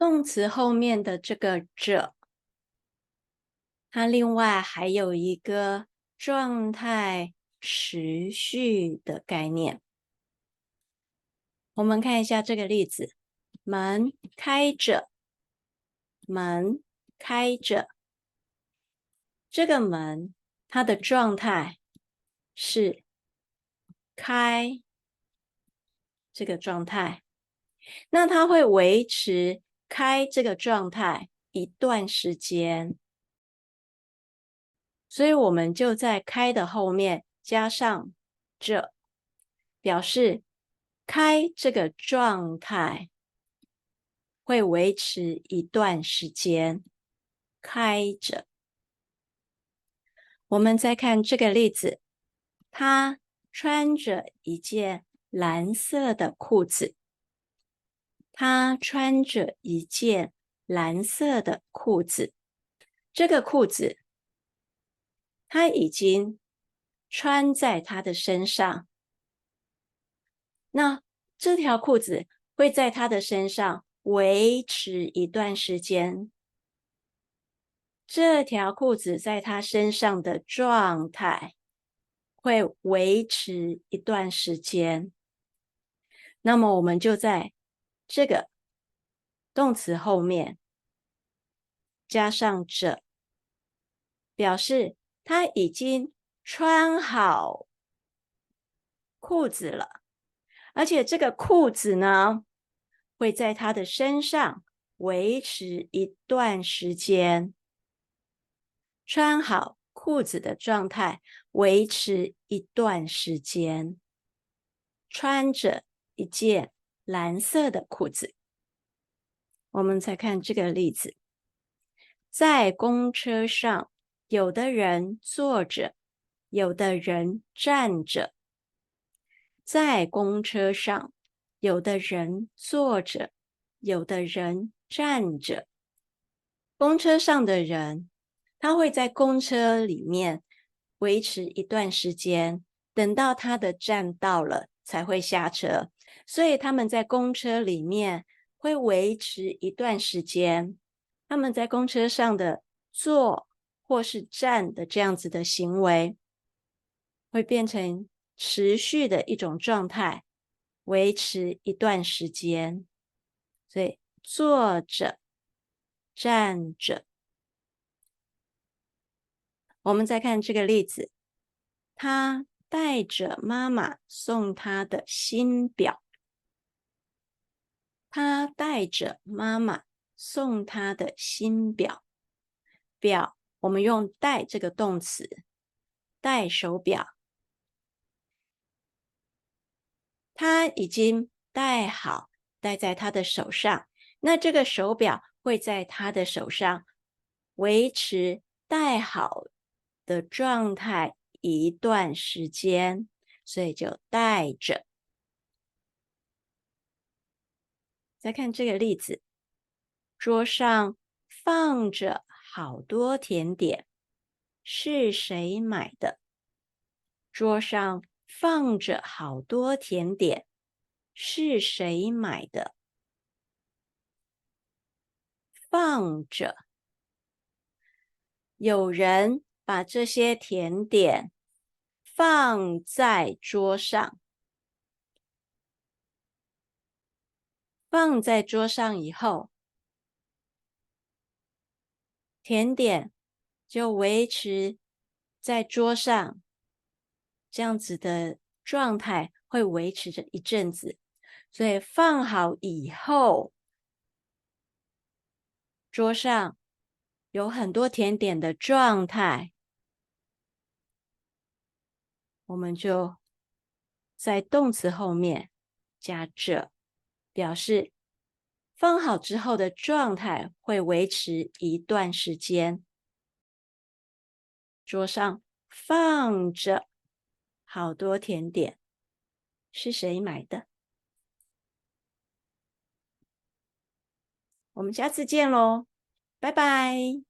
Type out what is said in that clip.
动词后面的这个着，它另外还有一个状态持续的概念。我们看一下这个例子，门开着，门开着。这个门它的状态是开这个状态，那它会维持开这个状态一段时间，所以我们就在开的后面加上这，表示开这个状态会维持一段时间，开着。我们再看这个例子，他穿着一件蓝色的裤子。他穿着一件蓝色的裤子。这个裤子，他已经穿在他的身上。那这条裤子会在他的身上维持一段时间。这条裤子在他身上的状态会维持一段时间。那么我们就在这个动词后面加上着，表示他已经穿好裤子了，而且这个裤子呢，会在他的身上维持一段时间。穿好裤子的状态维持一段时间。穿着一件蓝色的裤子。我们再看这个例子，在公车上，有的人坐着，有的人站着。在公车上，有的人坐着，有的人站着。公车上的人，他会在公车里面维持一段时间，等到他的站到了才会下车，所以他们在公车里面会维持一段时间。他们在公车上的坐或是站的这样子的行为，会变成持续的一种状态，维持一段时间。所以坐着，站着。我们再看这个例子，他带着妈妈送他的新表。他带着妈妈送他的新表。表，我们用带这个动词，带手表。他已经戴好，戴在他的手上。那这个手表会在他的手上维持戴好的状态一段时间，所以就戴着。再看这个例子，桌上放着好多甜点，是谁买的？桌上放着好多甜点，是谁买的？放着，有人把这些甜点放在桌上。放在桌上以后，甜点就维持在桌上，这样子的状态会维持着一阵子。所以放好以后，桌上有很多甜点的状态，我们就在动词后面加着，表示放好之后的状态会维持一段时间。桌上放着好多甜点，是谁买的？我们下次见咯，拜拜。